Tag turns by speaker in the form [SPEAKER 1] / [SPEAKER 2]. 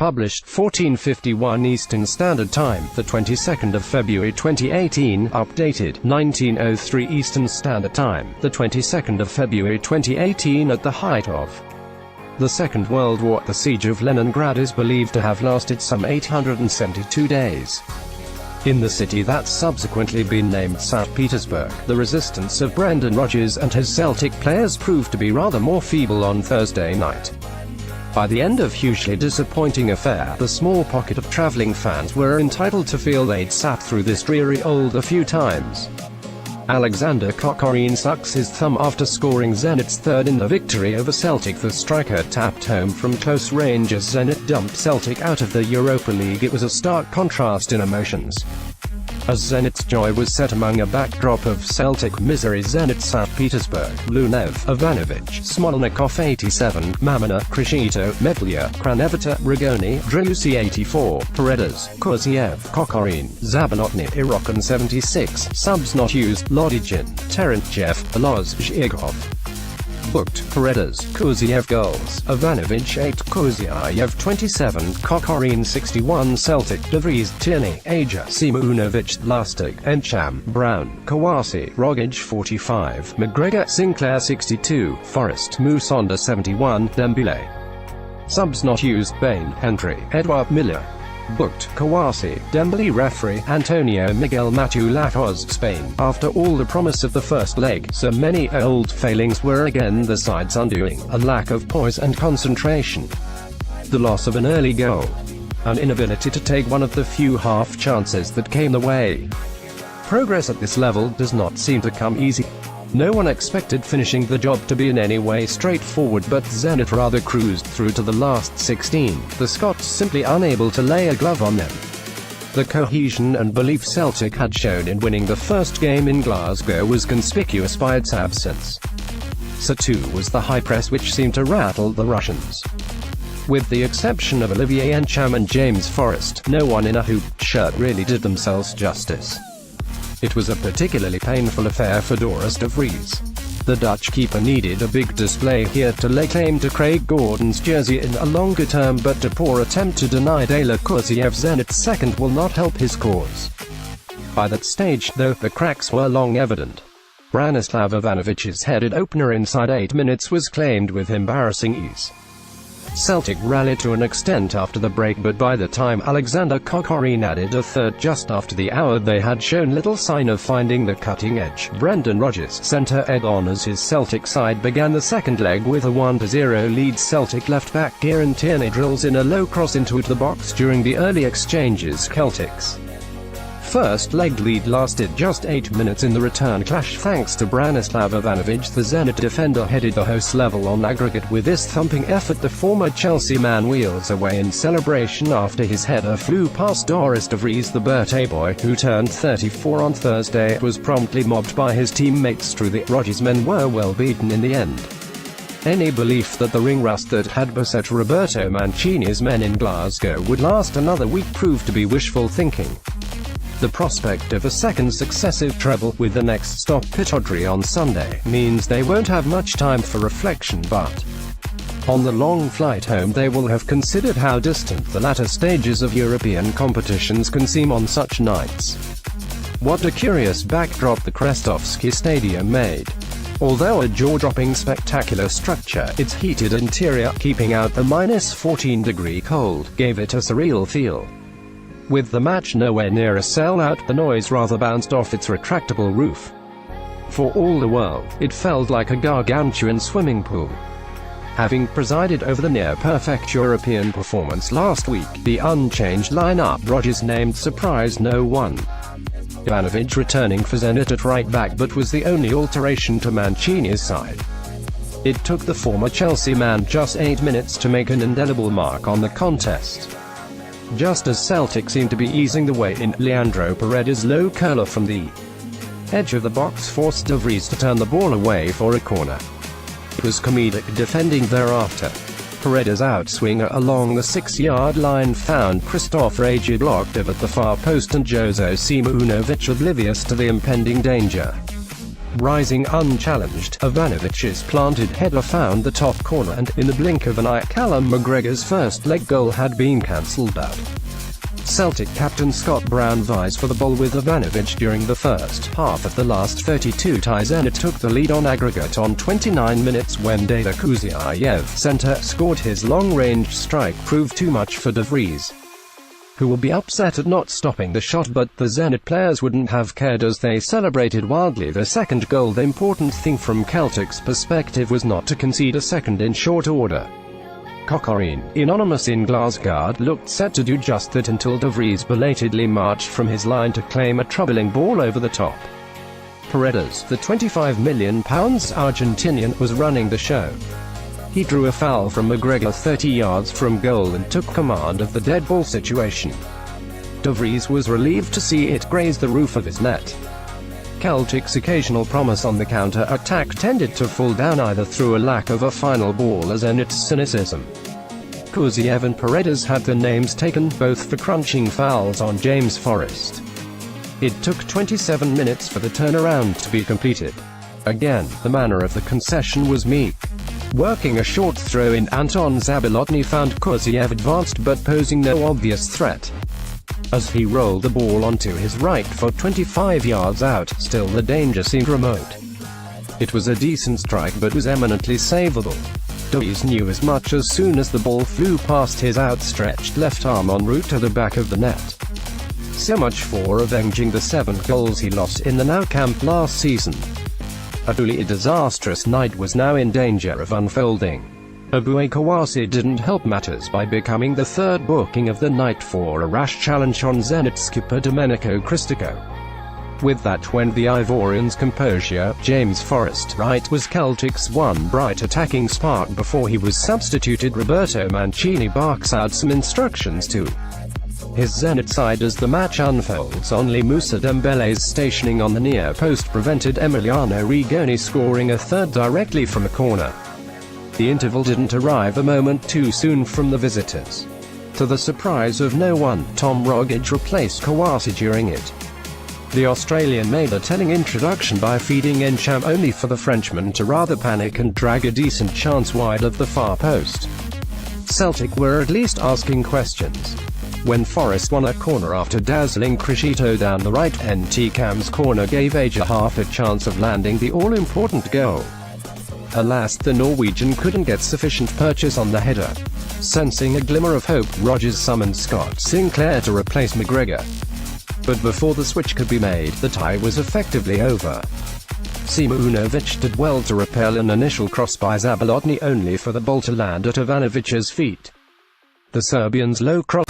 [SPEAKER 1] Published 14:51 Eastern Standard Time, the 22nd of February 2018. Updated 19:03 Eastern Standard Time, the 22nd of February 2018. At the height of the Second World War, the siege of Leningrad is believed to have lasted some 872 days. In the city that's subsequently been named St Petersburg, the resistance of Brendan Rodgers and his Celtic players proved to be rather more feeble on Thursday night. By the end of hugely disappointing affair, the small pocket of travelling fans were entitled to feel they'd sat through this dreary old a few times. Aleksandr Kokorin sucks his thumb after scoring Zenit's third in the victory over Celtic. The striker tapped home from close range as Zenit dumped Celtic out of the Europa League. It was a stark contrast in emotions, as Zenit's joy was set among a backdrop of Celtic misery. Zenit St Petersburg, Lunev, Ivanovic, Smolnikov 87, Mammana, Criscito, Mevlja, Kranevitter, Rigoni, Driussi 84, Paredes, Kuzyaev, Kokorin, Zabolotny, Erokhin 76, subs not used, Lodygin, Terentjev, Poloz, Zhirkov. Booked, Paredes, Kuzyaev goals, Ivanovic 8, Kuzyaev 27, Kokorin 61. Celtic, DeVries, Tierney, Aja, Smolnikov, Lustig, Encham, Brown, Kawasi, Rogic 45, McGregor, Sinclair 62, Forrest, Musonda 71, Dembele. Subs not used, Bain, Henry, Edouard Miller. Booked, Kawasi, Dembele. Referee, Antonio Miguel Matulacos, Spain. After all the promise of the first leg, so many old failings were again the side's undoing: a lack of poise and concentration, the loss of an early goal, an inability to take one of the few half chances that came the way. Progress at this level does not seem to come easy. No one expected finishing the job to be in any way straightforward, but Zenit rather cruised through to the last 16, the Scots simply unable to lay a glove on them. The cohesion and belief Celtic had shown in winning the first game in Glasgow was conspicuous by its absence. So too was the high press, which seemed to rattle the Russians. With the exception of Olivier Encham and James Forrest, no one in a hoop shirt really did themselves justice. It was a particularly painful affair for Doris de Vries. The Dutch keeper needed a big display here to lay claim to Craig Gordon's jersey in a longer term, but a poor attempt to deny Dela Kuzyaev Zenit's second will not help his cause. By that stage, though, the cracks were long evident. Branislav Ivanovic's headed opener inside 8 minutes was claimed with embarrassing ease. Celtic rallied to an extent after the break, but by the time Aleksandr Kokorin added a third just after the hour, they had shown little sign of finding the cutting edge. Brendan Rodgers centre-ed on as his Celtic side began the second leg with a 1-0 lead. Celtic left-back Kieran Tierney drills in a low cross into the box during the early exchanges. Celtic's first leg lead lasted just 8 minutes in the return clash. Thanks to Branislav Ivanovic, the Zenit defender headed the hosts level on aggregate. With this thumping effort, the former Chelsea man wheels away in celebration after his header flew past Doris de Vries. The birthday boy, who turned 34 on Thursday, was promptly mobbed by his teammates. Through the Rodgers men were well beaten in the end. Any belief that the ring rust that had beset Roberto Mancini's men in Glasgow would last another week proved to be wishful thinking. The prospect of a second successive treble, with the next stop Pittodrie on Sunday, means they won't have much time for reflection, but on the long flight home they will have considered how distant the latter stages of European competitions can seem on such nights. What a curious backdrop the Krestovsky Stadium made. Although a jaw-dropping spectacular structure, its heated interior, keeping out the -14-degree cold, gave it a surreal feel. With the match nowhere near a sellout, the noise rather bounced off its retractable roof. For all the world, it felt like a gargantuan swimming pool. Having presided over the near-perfect European performance last week, the unchanged lineup Rodgers named surprised no one. Ivanovic returning for Zenit at right-back, but was the only alteration to Mancini's side. It took the former Chelsea man just 8 minutes to make an indelible mark on the contest. Just as Celtic seemed to be easing the way in, Leandro Paredes' low curler from the edge of the box forced de Vries to turn the ball away for a corner. It was comedic defending thereafter. Paredes' outswinger along the 6-yard line found Christopher Aja blocked at the far post and Jose Smolnikov oblivious to the impending danger. Rising unchallenged, Ivanovic's planted header found the top corner and, in the blink of an eye, Callum McGregor's first leg goal had been cancelled out. Celtic captain Scott Brown vies for the ball with Ivanovic during the first half of the last 32 ties. Zenit took the lead on aggregate on 29 minutes when Dada Kuzyaev, centre, scored. His long-range strike proved too much for De Vries, who will be upset at not stopping the shot, but the Zenit players wouldn't have cared as they celebrated wildly the second goal. The important thing from Celtic's perspective was not to concede a second in short order. Kokorin, anonymous in Glasgow, looked set to do just that until De Vries belatedly marched from his line to claim a troubling ball over the top. Paredes, the £25 million Argentinian, was running the show. He drew a foul from McGregor 30 yards from goal and took command of the dead ball situation. De Vries was relieved to see it graze the roof of his net. Celtic's occasional promise on the counter-attack tended to fall down either through a lack of a final ball or Zenit's cynicism. Kuzyaev and Paredes had their names taken, both for crunching fouls on James Forrest. It took 27 minutes for the turnaround to be completed. Again, the manner of the concession was meek. Working a short throw in, Anton Zabolotny found Kuzyaev advanced but posing no obvious threat. As he rolled the ball onto his right foot 25 yards out, still the danger seemed remote. It was a decent strike but was eminently savable. De Vries knew as much as soon as the ball flew past his outstretched left arm en route to the back of the net. So much for avenging the 7 goals he lost in the Nou Camp last season. A truly disastrous night was now in danger of unfolding. Abue Kawasi didn't help matters by becoming the third booking of the night for a rash challenge on Zenit skipper Domenico Criscito. With that went the Ivorian's composure. James Forrest Wright was Celtic's one bright attacking spark before he was substituted. Roberto Mancini barks out some instructions to his Zenit side as the match unfolds. Only Moussa Dembele's stationing on the near post prevented Emiliano Rigoni scoring a third directly from a corner. The interval didn't arrive a moment too soon from the visitors. To the surprise of no one, Tom Rogic replaced Kawasi during it. The Australian made a telling introduction by feeding Encham, only for the Frenchman to rather panic and drag a decent chance wide of the far post. Celtic were at least asking questions. When Forrest won a corner after dazzling Criscito down the right, Cam's corner gave Aja half a chance of landing the all-important goal. Alas, the Norwegian couldn't get sufficient purchase on the header. Sensing a glimmer of hope, Rodgers summoned Scott Sinclair to replace McGregor. But before the switch could be made, the tie was effectively over. Smolnikov did well to repel an initial cross by Zabolotny, only for the ball to land at Ivanovic's feet. The Serbian's low cross